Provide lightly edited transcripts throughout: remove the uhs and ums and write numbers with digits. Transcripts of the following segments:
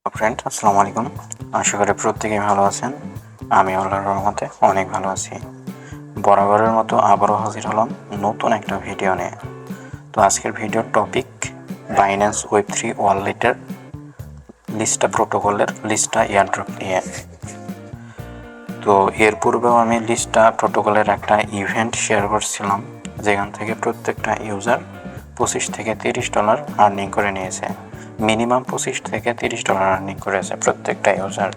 Friend, আসসালামু আলাইকুম। আশা করি প্রত্যেকেই ভালো আছেন। আমি আল্লাহর রহমতে অনেক ভালো আছি। বরাবরের মতো আবারও হাজির হলাম নতুন একটা ভিডিও নিয়ে। তো আজকের ভিডিওর টপিক বাইন্যান্স ওয়েব3 ওয়ালেটের লিস্টা প্রোটোকলের লিস্টা এয়ারড্রপ নিয়ে। তো এর পূর্বেও আমি লিস্টা প্রোটোকলের একটা ইভেন্ট শেয়ার করছিলাম, যেখান থেকে প্রত্যেকটা ইউজার $25 থেকে $30 আর্নিং করে নিয়েছে। মিনিমাম $25 থেকে $30 আর্নিং করেছে প্রত্যেকটা ইউজার।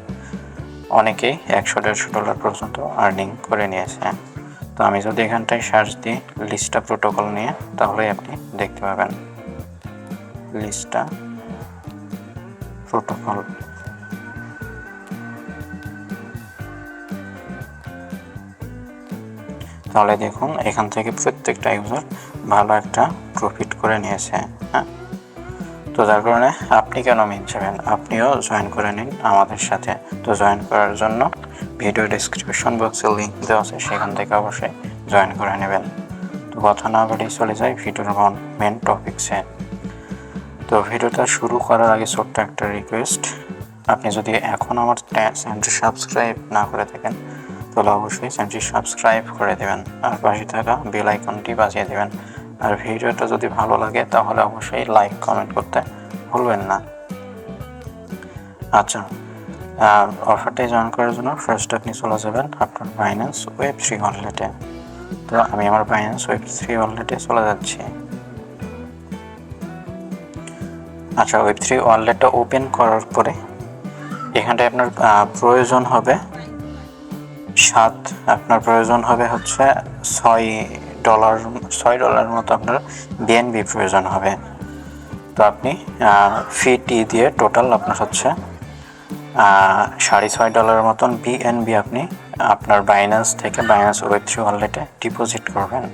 অনেকেই $100-150 পর্যন্ত আর্নিং করে নিয়েছে। তো আমি যদি এখানটায় সার্চ দিই লিস্টা প্রোটোকল নিয়ে, তাহলে আপনি দেখতে পাবেন লিস্টা প্রোটোকল। তাহলে দেখুন, এখান থেকে প্রত্যেকটা ইউজার ভালো একটা প্রফিট করে নিয়েছে। হ্যাঁ, তো যার কারণে আপনি কেন মিস যাবেন, আপনিও জয়েন করে নিন আমাদের সাথে। তো জয়েন করার জন্য ভিডিও ডেসক্রিপশন বক্সে লিঙ্ক দেওয়া আছে, সেখান থেকে অবশ্যই জয়েন করে নেবেন। তো কথা না বাড়িয়ে চলে যাই ভিডিওর মেন টপিকসে। তো ভিডিওটা শুরু করার আগে ছোট্ট একটা রিকোয়েস্ট, আপনি যদি এখন আমার চ্যানেলটি সাবস্ক্রাইব না করে থাকেন তাহলে অবশ্যই চ্যানেলটি সাবস্ক্রাইব করে দেবেন আর পাশে থাকা বেল আইকনটি বাজিয়ে দেবেন। আর ভিডিওটা যদি ভালো লাগে তাহলে অবশ্যই লাইক কমেন্ট করতে ভুলবেন না। আচ্ছা, অফারটাই জয়েন করার জন্য ফার্স্ট আপনি চলে যাবেন আপনার বাইন্যান্স ওয়েব3 ওয়ালেটে। তো আমি আমার বাইন্যান্স ওয়েব3 ওয়ালেটে চলে যাচ্ছি। আচ্ছা, ওয়েব3 ওয়ালেটটা ওপেন করার পরে এখানটায় আপনার প্রয়োজন হবে হচ্ছে $6 মতো আপনার বিএনবি প্রয়োজন হবে। তো আপনি ফিটি দিয়ে টোটাল আপনার হচ্ছে $6.50 মতন বিএনবি আপনি আপনার বাইন্যান্স থেকে বাইন্যান্স ওয়েব3 ওয়ালেটে ডিপোজিট করবেন।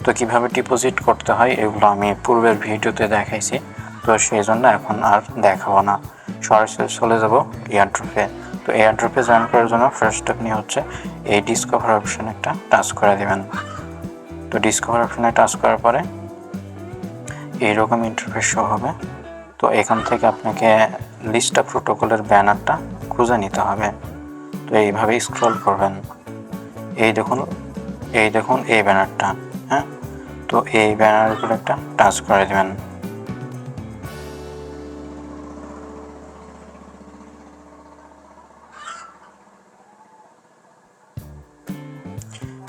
তো কীভাবে ডিপোজিট করতে হয় এগুলো আমি পূর্বের ভিডিওতে দেখাইছি, তো সেই জন্য এখন আর দেখাবো না, সরাসরি চলে যাব এয়ারড্রপে। তো এয়ারড্রপে জয়েন করার জন্য ফার্স্ট আপনি হচ্ছে এই ডিসকভার অপশানে একটা টাচ করে দেবেন। তো ডিসকভার অপশানে টাচ করার পরে এইরকম ইন্টারফেস শো হবে। তো এখান থেকে আপনাকে লিস্টা প্রোটোকলের ব্যানারটা খুঁজে নিতে হবে। তো এইভাবে স্ক্রল করবেন, এই দেখুন এই ব্যানারটা। হ্যাঁ, তো এই ব্যানারের উপর একটা টাচ করে দেবেন।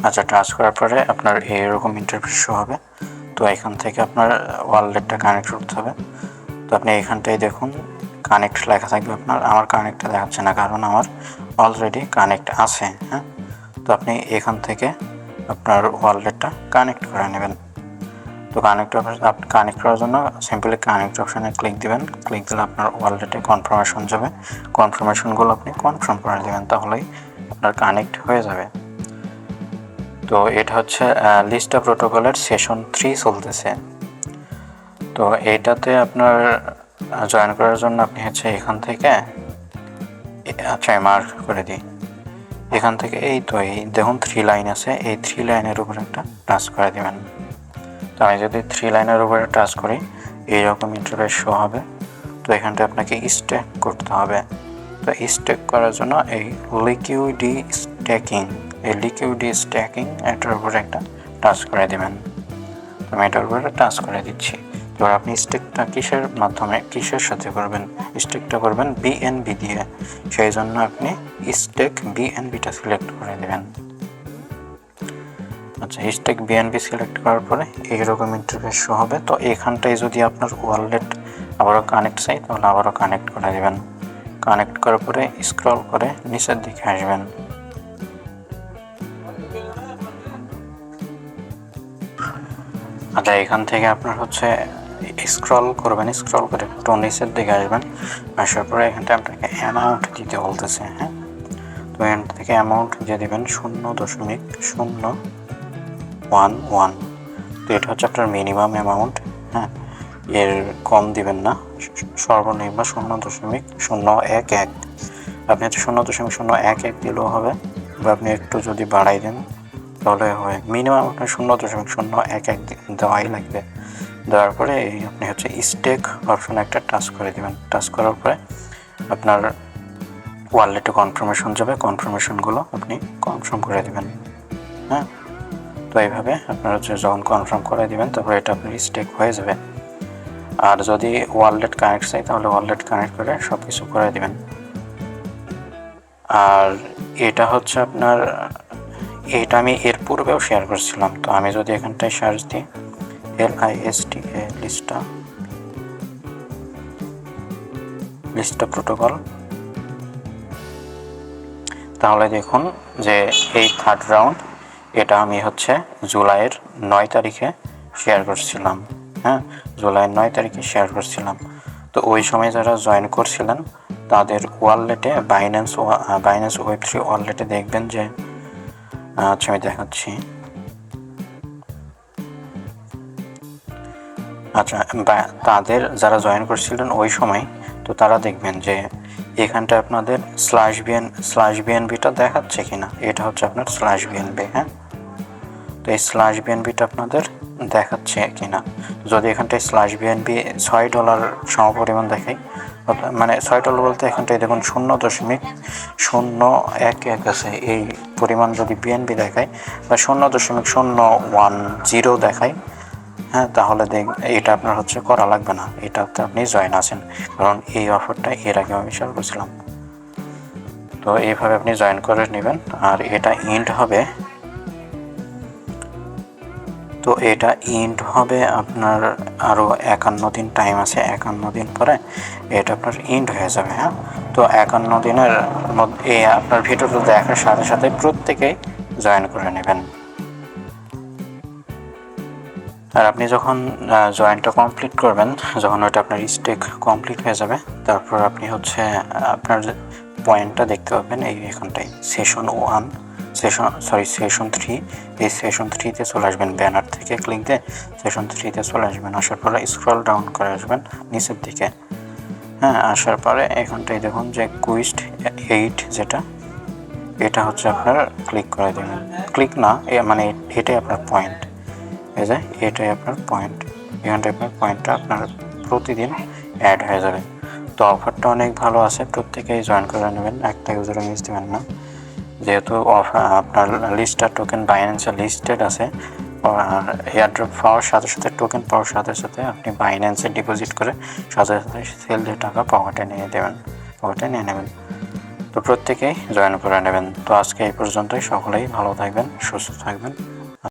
আচ্ছা, টাচ করার পরে আপনার এইরকম ইন্টারফেস শো হবে। তো এখান থেকে আপনার ওয়ালেটটা কানেক্ট করতে হবে। তো আপনি এখানটায় দেখুন কানেক্ট লেখা থাকবে আপনার। আমার কানেক্টটা দেখাচ্ছে না, কারণ আমার অলরেডি কানেক্ট আছে। হ্যাঁ, তো আপনি এখান থেকে আপনার ওয়ালেটটা কানেক্ট করে নেবেন। তো কানেক্ট করার জন্য সিম্পলি কানেক্ট অপশানে ক্লিক দিবেন। ক্লিক দিলে আপনার ওয়ালেটে কনফার্মেশন যাবে, কনফার্মেশনগুলো আপনি কনফার্ম করে দেবেন, তাহলেই আপনার কানেক্ট হয়ে যাবে। তো এটা হচ্ছে লিস্টা প্রোটোকলের সেশন 3 চলতেছে। তো এইটাতে আপনার জয়েন করার জন্য আপনি হচ্ছে এখান থেকে, আচ্ছা মার্ক করে দিই, এখান থেকে এই দেখুন 3 লাইন আছে, এই 3 লাইনের উপর একটা টাচ করে দেবেন। তো আমি যদি 3 লাইনের উপরে টাচ করি এইরকম ইন্টারফেস শো হবে। তো এখানটা আপনাকে স্টেক করতে হবে। তো স্টেক করার জন্য এই লিকুইডি স্ট্যাকিং এটার উপরে একটা টাচ করে দেবেন। তো আমি এটার উপরে টাচ করে দিচ্ছি। এবার আপনি স্টেকটা কিসের সাথে করবেন, স্টেকটা করবেন বিএনবি দিয়ে, সেই জন্য আপনি স্টেক বিএনবিটা সিলেক্ট করে দেবেন। আচ্ছা, স্টেক বিএনবি সিলেক্ট করার পরে এইরকম ইন্টারফেস শো হবে। তো এখানটায় যদি আপনার ওয়ালেট আবারও কানেক্ট চাই তাহলে আবারও কানেক্ট করে দেবেন। কানেক্ট করার পরে স্ক্রল করে নিচের দিকে আসবেন। আচ্ছা, এখান থেকে আপনার হচ্ছে স্ক্রল করে একটু নিচের দিকে আসবেন। আসার পরে এখানটা আপনাকে অ্যামাউন্ট দিতে বলতেছে। হ্যাঁ, তো এখান থেকে অ্যামাউন্ট দিয়ে দেবেন 0.011। তো এটা হচ্ছে আপনার মিনিমাম অ্যামাউন্ট। হ্যাঁ, এর কম দিবেন না, সর্বনিম্ন 0.011। আপনি হচ্ছে 0.011 দিলেও হবে, বা আপনি একটু যদি বাড়াই দেন তাহলে হয়। মিনিমাম আপনার 0.011 দেওয়াই লাগবে। দেওয়ার পরে আপনি হচ্ছে স্টেক অপশানে একটা টাচ করে দেবেন। টাচ করার পরে আপনার ওয়ালেটে কনফার্মেশন যাবে, কনফার্মেশনগুলো আপনি কনফার্ম করে দেবেন। হ্যাঁ, তো এইভাবে আপনারা হচ্ছে যখন কনফার্ম করে দেবেন তারপরে এটা আপনার স্টেক হয়ে যাবে। আর যদি ওয়ালেট কানেক্ট চাই তাহলে ওয়ালেট কানেক্ট করে সব কিছু করে দেবেন। আর এটা হচ্ছে আপনার, এটা আমি এর পূর্বেও শেয়ার করছিলাম। তো আমি যদি এখানটায় সার্চ দিই LISTA লিস্টা প্রোটোকল, তাহলে দেখুন যে এই থার্ড রাউন্ড এটা আমি হচ্ছে জুলাইয়ের 9 তারিখে শেয়ার করছিলাম। হ্যাঁ, জুলাইয়ের 9 তারিখে শেয়ার করছিলাম। তো ওই সময় যারা জয়েন করছিলেন তাদের ওয়ালেটে বাইন্যান্স Web3 ওয়ালেটে দেখবেন যে আচ্ছা আমি দেখাচ্ছি। আচ্ছা, তাদের যারা জয়েন করছিলেন ওই সময়, তো তারা দেখবেন যে এখানটা আপনাদের /BNB-টা দেখাচ্ছে কিনা। এটা হচ্ছে আপনার /BNB। হ্যাঁ, তো এই /BNB-টা আপনাদের দেখাচ্ছে কিনা। যদি এখানটায় /BNB $6 সমপরিমাণ দেখায়, মানে $6 বলতে এখানটায় দেখুন 0.011 আছে, এই পরিমাণ যদি BNB দেখায় বা 0.010 দেখায়, হ্যাঁ, তাহলে এটা আপনার হচ্ছে করা লাগবে না, এটাতে আপনি জয়েন আছেন, কারণ এই অফারটা এর আগে আমি শেয়ার করছিলাম। তো এইভাবে আপনি জয়েন করে নেবেন। আর এটা ইন্ড হবে, তো এটা ইন্ড হবে আপনার আরও 51 দিন টাইম আছে। 51 দিন পরে এটা আপনার ইন্ড হয়ে যাবে। হ্যাঁ, তো 51 দিনের মধ্যে আপনার ভিডিওটা দেখার সাথে সাথে প্রত্যেকেই জয়েন করে নেবেন। আর আপনি যখন জয়েনটা কমপ্লিট করবেন, যখন ওইটা আপনার স্টেক কমপ্লিট হয়ে যাবে, তারপর আপনি হচ্ছে আপনার পয়েন্টটা দেখতে পাবেন এখানটায় সেশন 3। এই সেশন 3-তে চলে আসবেন, ব্যানার থেকে ক্লিক দিয়ে সেশন 3-তে চলে আসবেন। আসার পরে স্ক্রল ডাউন করে আসবেন নিচের দিকে। হ্যাঁ, আসার পরে এখানটায় দেখুন যে কুইস্ট 8 যেটা, এটা হচ্ছে আপনার ক্লিক করে দেবেন। ক্লিক না, মানে এটাই আপনার পয়েন্ট, এই যে এটাই আপনার পয়েন্ট। এখানটায় আপনার পয়েন্টটা আপনার প্রতিদিন অ্যাড হয়ে যাবে। তো অফারটা অনেক ভালো আছে, প্রত্যেকেই জয়েন করে নেবেন, একটা ইউজারও মিস দেবেন না। যেহেতু আপনার লিস্টার টোকেন বাইন্যান্সে লিস্টেড আছে, এয়ারড্রপ পাওয়ার সাথে সাথে, টোকেন পাওয়ার সাথে সাথে আপনি বাইন্যান্সে ডিপোজিট করে সাথে সাথে সেল দিয়ে টাকা পকেটে নিয়ে নেবেন। তো প্রত্যেকেই জয়েন করে নেবেন। তো আজকে এই পর্যন্তই। সকলেই ভালো থাকবেন, সুস্থ থাকবেন।